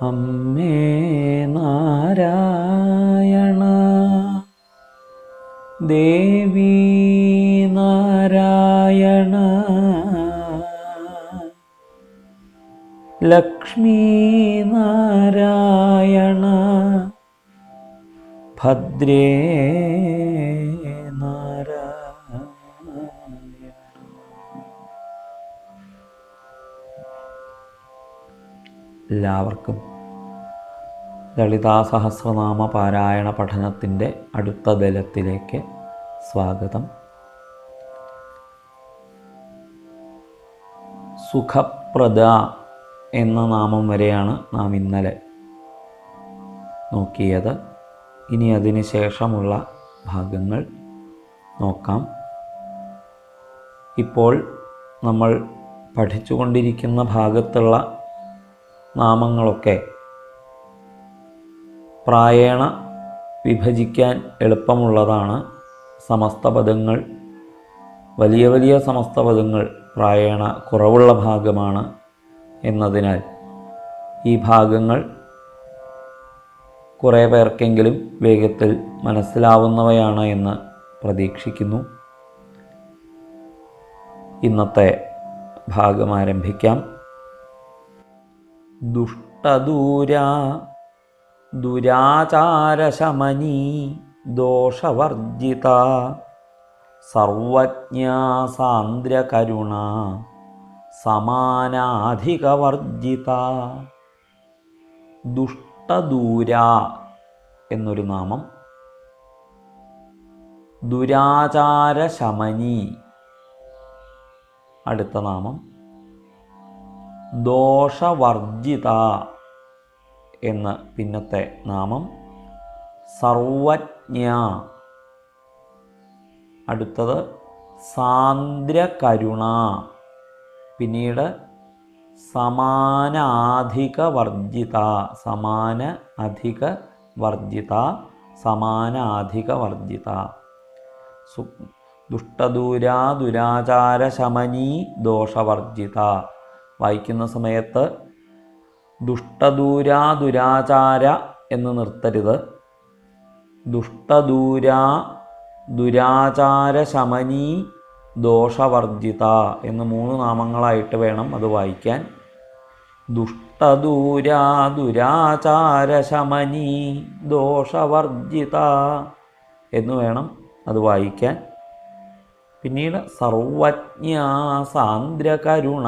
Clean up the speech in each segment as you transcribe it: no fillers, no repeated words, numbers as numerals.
അമ്മേ നാരായണ ദേവി നാരായണ ലക്ഷ്മി നാരായണ ഭദ്രേ നാരായണ. എല്ലാവർക്കും ലളിതാ സഹസ്രനാമ പാരായണ പഠനത്തിൻ്റെ അടുത്ത ദലത്തിലേക്ക് സ്വാഗതം. സുഖപ്രദ എന്ന നാമം വരെയാണ് നാം ഇന്നലെ നോക്കിയത്. ഇനി അതിന് ശേഷമുള്ള ഭാഗങ്ങൾ നോക്കാം. ഇപ്പോൾ നമ്മൾ പഠിച്ചുകൊണ്ടിരിക്കുന്ന ഭാഗത്തുള്ള നാമങ്ങളൊക്കെ പ്രായേണ വിഭജിക്കാൻ എളുപ്പമുള്ളതാണ്. സമസ്തപദങ്ങൾ, വലിയ വലിയ സമസ്തപദങ്ങൾ പ്രായേണ കുറവുള്ള ഭാഗമാണ് എന്നതിനാൽ ഈ ഭാഗങ്ങൾ കുറേ പേർക്കെങ്കിലും വേഗത്തിൽ മനസ്സിലാവുന്നവയാണ് എന്ന് പ്രതീക്ഷിക്കുന്നു. ഇന്നത്തെ ഭാഗം ആരംഭിക്കാം. ദുഷ്ടദൂരാ ദുരാചാരശമനീ ദോഷവർജിത സർവജ്ഞാ സാന്ദ്രകരുണ സമാനാധികവർജിത. ദുഷ്ടദൂര എന്നൊരു നാമം. ദുരാചാരശമനി അടുത്ത നാമം. ദോഷവർജിത എന്ന് പിന്നത്തെ നാമം. സർവജ്ഞ അടുത്തത്. സാന്ദ്രകരുണ പിന്നീട്. സമാനാധികവർജിത സമാന അധിക വർജിത സമാനാധികവർജിത. ദുഷ്ടദൂരാ ദുരാചാരശമനീ ദോഷവർജിത. വായിക്കുന്ന സമയത്ത് ദുഷ്ടദൂരാ ദുരാചാര എന്ന് നിർത്തരുത്. ദുഷ്ടദൂരാ ദുരാചാരശമനീ ദോഷവർജിത എന്ന് 3 നാമങ്ങളായിട്ട് വേണം അത് വായിക്കാൻ. ദുഷ്ടദൂരാ ദുരാചാരശമനീ ദോഷവർജിത എന്ന് വേണം അത് വായിക്കാൻ. പിന്നീട് സർവജ്ഞ സാന്ദ്രകരുണ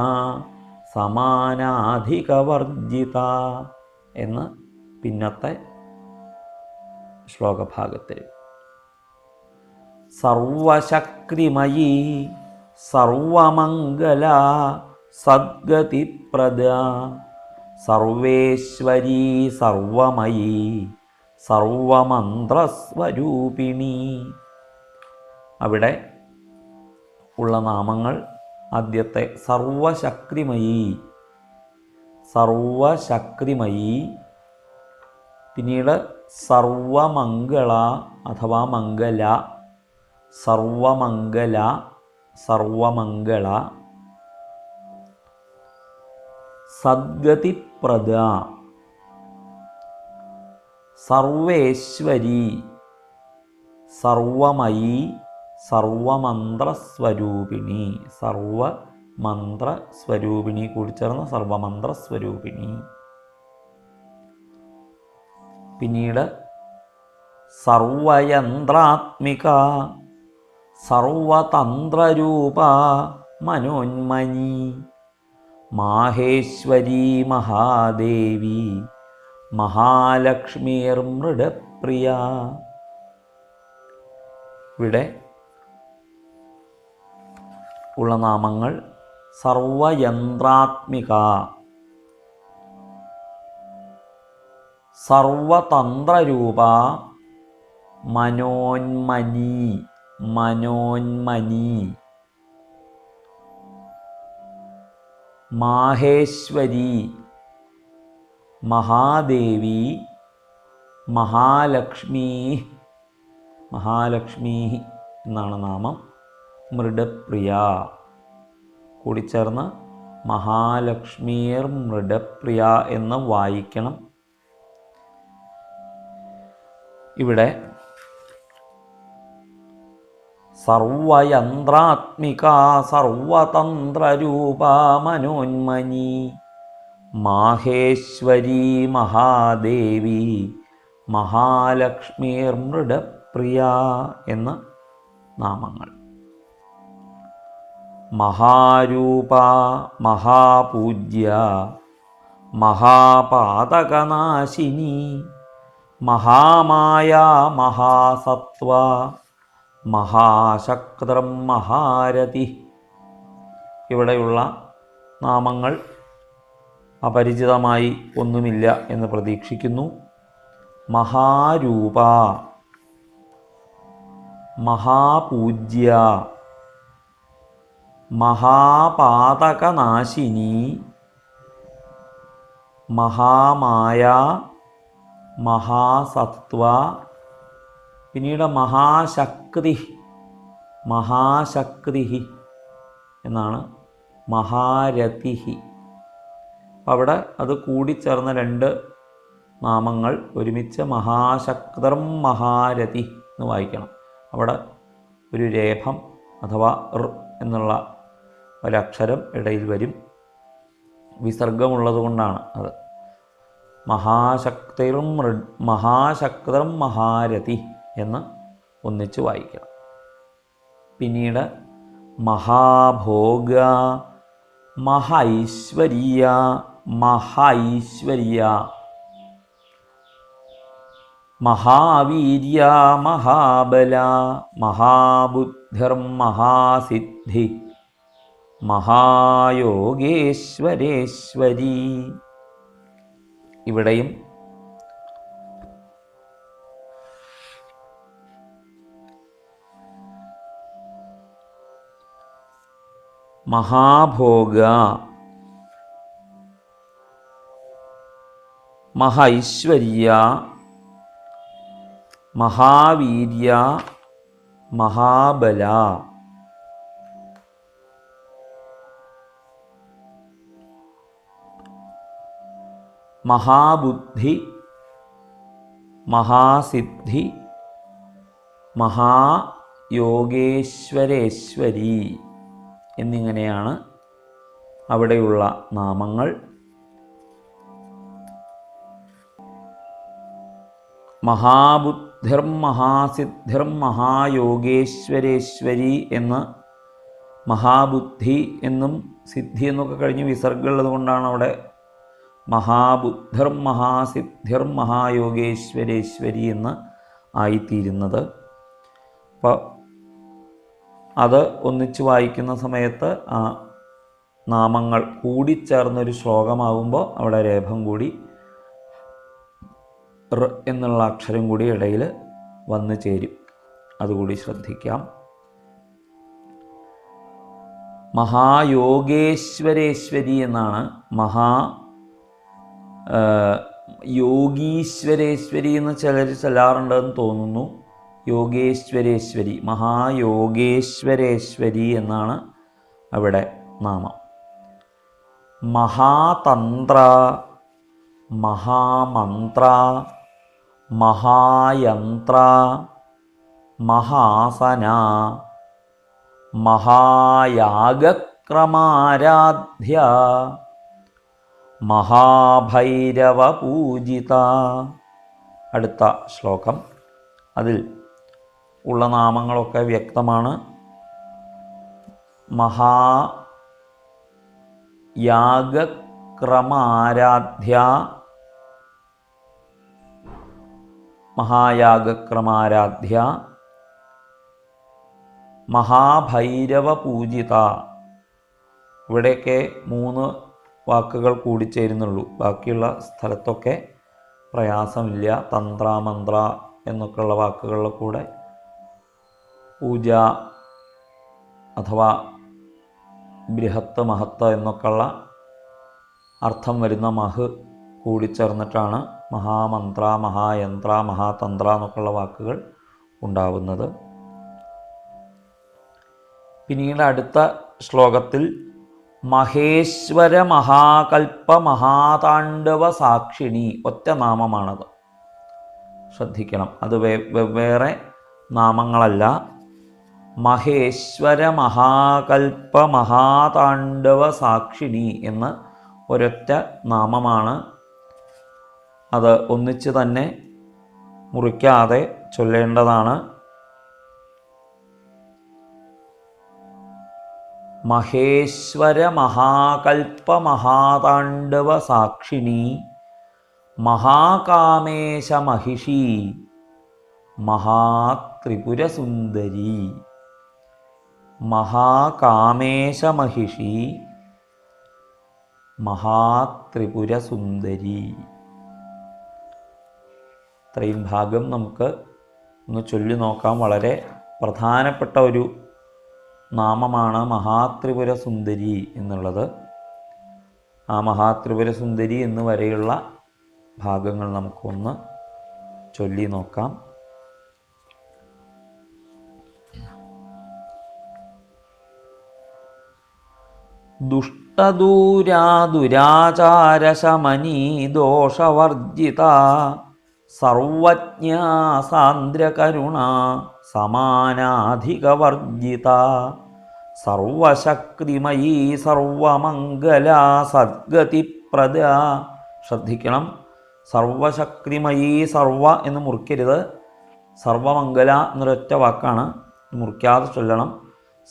സമാനാധികവർജിത എന്ന് പിന്നത്തെ ശ്ലോകഭാഗത്തിൽ. സർവശക്തിമയീ സർവമംഗല സദ്ഗതിപ്രദ സർവേശ്വരീ സർവമയീ സർവമന്ത്രസ്വരൂപിണി. അവിടെ ഉള്ള നാമങ്ങൾ ആദ്യത്തെ സർവശക്തിമയീ. സർവശക്തിമയീ. പിന്നീട് സർവമംഗള അഥവാ മംഗല. സർവമംഗല സർവമംഗള. സദ്ഗതിപ്രദ. സർവേശ്വരി സർവമയീ സർവമന്ത്രസ്വരൂപിണി. സർവമന്ത്രസ്വരൂപിണി കൂടി ചേർന്ന് സർവമന്ത്രസ്വരൂപിണി. പിന്നീട് സർവയന്ത്രാത്മിക സർവതന്ത്രരൂപ മനോന്മനി മാഹേശ്വരീ മഹാദേവി മഹാലക്ഷ്മീർമൃഡപ്രിയ. ഇവിടെ ഉള്ള നാമങ്ങൾ സർവയന്ത്രാത്മിക സർവതന്ത്രരൂപ മനോന്മനി. മനോന്മനി. മാഹേശ്വരി മഹാദേവി മഹാലക്ഷ്മി. മഹാലക്ഷ്മി എന്നാണ് നാമം. മൃഡപ്രിയ കൂടിച്ചേർന്ന് മഹാലക്ഷ്മീർ മൃഡപ്രിയ എന്ന് വായിക്കണം. ഇവിടെ സർവയന്ത്രാത്മിക സർവതന്ത്രരൂപ മനോന്മനി മാഹേശ്വരി മഹാദേവി മഹാലക്ഷ്മീർ മൃഡപ്രിയ എന്ന നാമങ്ങൾ. മഹാരൂപ മഹാപൂജ്യ മഹാപാതകനാശിനി മഹാമായ മഹാസത്വ മഹാശക്രം മഹാരഥി. ഇവിടെയുള്ള നാമങ്ങൾ അപരിചിതമായി ഒന്നുമില്ല എന്ന് പ്രതീക്ഷിക്കുന്നു. മഹാരൂപ, മഹാപൂജ്യ, മഹാപാതകനാശിനി, മഹാമായ, മഹാസത്വ, പിന്നീട് മഹാശക്തി, മഹാശക്തി എന്നാണ് മഹാരഥി. അവിടെ അത് കൂടിച്ചേർന്ന രണ്ട് നാമങ്ങൾ ഒരുമിച്ച് മഹാശക്തം മഹാരഥി എന്ന് വായിക്കണം. അവിടെ ഒരു രേഫം അഥവാ എന്നുള്ള ഒരക്ഷരം ഇടയിൽ വരും. വിസർഗമുള്ളത് കൊണ്ടാണ് അത്. മഹാശക്തം മഹാരഥി എന്ന് ഒന്നിച്ച് വായിക്കണം. പിന്നീട് മഹാഭോഗ, മഹൈശ്വര്യ, മഹൈശ്വര്യ, മഹാവീര്യ, മഹാബല, മഹാബുദ്ധിർ മഹാസിദ്ധി, മഹായോഗേശ്വരേശ്വരി. ഇവിടെയും മഹാഭോഗ, മഹൈശ്വര്യ, മഹാവീര്യ, മഹാബല, മഹാബുദ്ധി, മഹാസിദ്ധി, മഹായോഗേശ്വരേശ്വരി എന്നിങ്ങനെയാണ് അവിടെയുള്ള നാമങ്ങൾ. മഹാബുദ്ധിർ മഹാസിദ്ധിർ മഹായോഗേശ്വരേശ്വരി എന്ന് മഹാബുദ്ധി എന്നും സിദ്ധി എന്നൊക്കെ കഴിഞ്ഞ് വിസർഗമുള്ളത് കൊണ്ടാണ് അവിടെ മഹാബുദ്ധിർ മഹാസിദ്ധിർ മഹായോഗേശ്വരേശ്വരി എന്ന് ആയിത്തീരുന്നത്. അപ്പോൾ അത് ഒന്നിച്ച് വായിക്കുന്ന സമയത്ത് ആ നാമങ്ങൾ കൂടിച്ചേർന്നൊരു ശ്ലോകമാകുമ്പോൾ അവിടെ രേഫം കൂടി എന്നുള്ള അക്ഷരം കൂടി ഇടയിൽ വന്നു ചേരും. അതുകൂടി ശ്രദ്ധിക്കാം. മഹായോഗേശ്വരേശ്വരി എന്നാണ്. യോഗീശ്വരേശ്വരി എന്ന് ചിലർ ചൊല്ലാറുണ്ടെന്ന് തോന്നുന്നു. യോഗേശ്വരേശ്വരി, മഹായോഗേശ്വരേശ്വരി എന്നാണ് അവിടെ നാമം. മഹാതന്ത്ര, മഹാമന്ത്ര, മഹായന്ത്ര, മഹാസന, മഹായാഗക്രമാരാധ്യ, മഹാഭൈരവ പൂജിത. അടുത്ത ശ്ലോകം. അതിൽ ഉള്ള നാമങ്ങളൊക്കെ വ്യക്തമാണ്. മഹായാഗക്രമാരാധ്യ, മഹായാഗക്രമാരാധ്യ, മഹാഭൈരവ പൂജിത. ഇവിടെയൊക്കെ 3 വാക്കുകൾ കൂടിച്ചേരുന്നുള്ളൂ. ബാക്കിയുള്ള സ്ഥലത്തൊക്കെ പ്രയാസമില്ല. തന്ത്ര, മന്ത്ര എന്നൊക്കെയുള്ള വാക്കുകളുടെ കൂടെ പൂജ അഥവാ ബൃഹത്ത്, മഹത്ത് എന്നൊക്കെയുള്ള അർത്ഥം വരുന്ന മഹ് കൂടിച്ചേർന്നിട്ടാണ് മഹാമന്ത്ര, മഹായന്ത്ര, മഹാതന്ത്ര എന്നൊക്കെയുള്ള വാക്കുകൾ ഉണ്ടാവുന്നത്. പിന്നീട് അടുത്ത ശ്ലോകത്തിൽ മഹേശ്വര മഹാകൽപ്പ മഹാതാണ്ഡവ സാക്ഷിണി ഒറ്റ നാമമാണത്. ശ്രദ്ധിക്കണം, അത് വെവ്വേറെ നാമങ്ങളല്ല. മഹേശ്വര മഹാകൽപ്പ മഹാതാണ്ഡവ സാക്ഷിണി എന്ന് ഒരൊറ്റ നാമമാണ്. അത് ഒന്നിച്ച് തന്നെ മുറിക്കാതെ ചൊല്ലേണ്ടതാണ്. മഹേശ്വര മഹാകൽപ്പ മഹാതാണ്ഡവ സാക്ഷിണി മഹാകാമേശ മഹിഷി മഹാത്രിപുരസുന്ദരി. മഹാകാമേശ മഹിഷി മഹാത്രിപുരസുന്ദരി. ഇത്രയും ഭാഗം നമുക്ക് ഒന്ന് ചൊല്ലി നോക്കാം. വളരെ പ്രധാനപ്പെട്ട ഒരു നാമമാണ് മഹാത്രിപുരസുന്ദരി എന്നുള്ളത്. ആ മഹാത്രിപുരസുന്ദരി എന്ന് വരെയുള്ള ഭാഗങ്ങൾ നമുക്കൊന്ന് ചൊല്ലി നോക്കാം. ദുഷ്ടദൂരാ ദുരാചാരശമനീ ദോഷവർജിത സർവജ്ഞാ സാന്ദ്രകരുണ സമാനാധികവർജിത സർവശക്തിമയീ സർവമംഗല സദ്ഗതിപ്രദ. ശ്രദ്ധിക്കണം, സർവശക്തിമയീ സർവ എന്ന് മുറിക്കരുത്. സർവമംഗല എന്നൊരൊറ്റ വാക്കാണ്, മുറിക്കാതെ ചൊല്ലണം.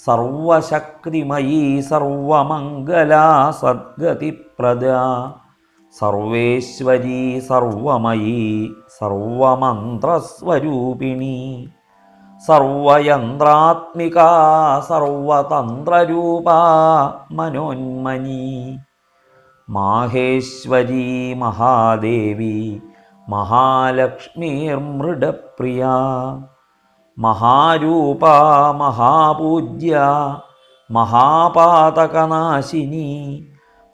സർവശക്തിമയീ സർവമംഗല സദ്ഗതിപ്രദ സർവേശ്വരീ സർവമയീ സർവമന്ത്രസ്വരൂപിണി സർവയന്ത്രാത്മിക സർവതന്ത്രരൂപ മനോന്മനി മാഹേശ്വരീ മഹാദേവി മഹാലക്ഷ്മീർമൃഡപ്രിയ മഹാരൂപ മഹാപൂജ്യ മഹാപാതകനാശിനി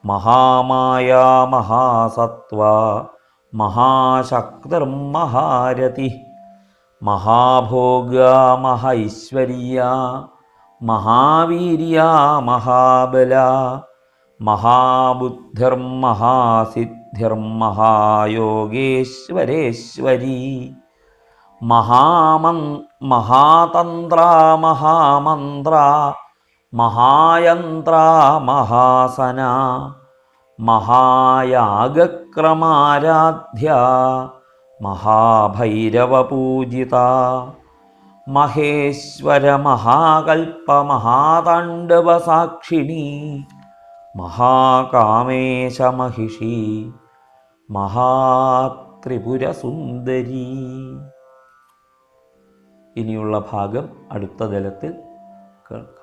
മഹാമായ മഹാസത്വ മഹാശക്തിർമഹാരതി മഹാഭോഗ മഹൈശ്വര്യ മഹാവീര്യ മഹാബല മഹാബുദ്ധിർമഹാസിദ്ധിർമഹായോഗേശ്വരേശ്വരി മഹാതന്ത്ര മഹാമന്ത്ര മഹായന്ത്ര മഹാസന മഹായാഗക്രമാരാധ്യ മഹാഭൈരവപൂജിത മഹേശ്വര മഹാകൽപ്പ മഹാതാണ്ഡവ സാക്ഷിണി മഹാകാമേശ മഹിഷി മഹാത്രിപുരസുന്ദരി. ഇനിയുള്ള ഭാഗം അടുത്ത തലത്തിൽ കേൾക്കാം.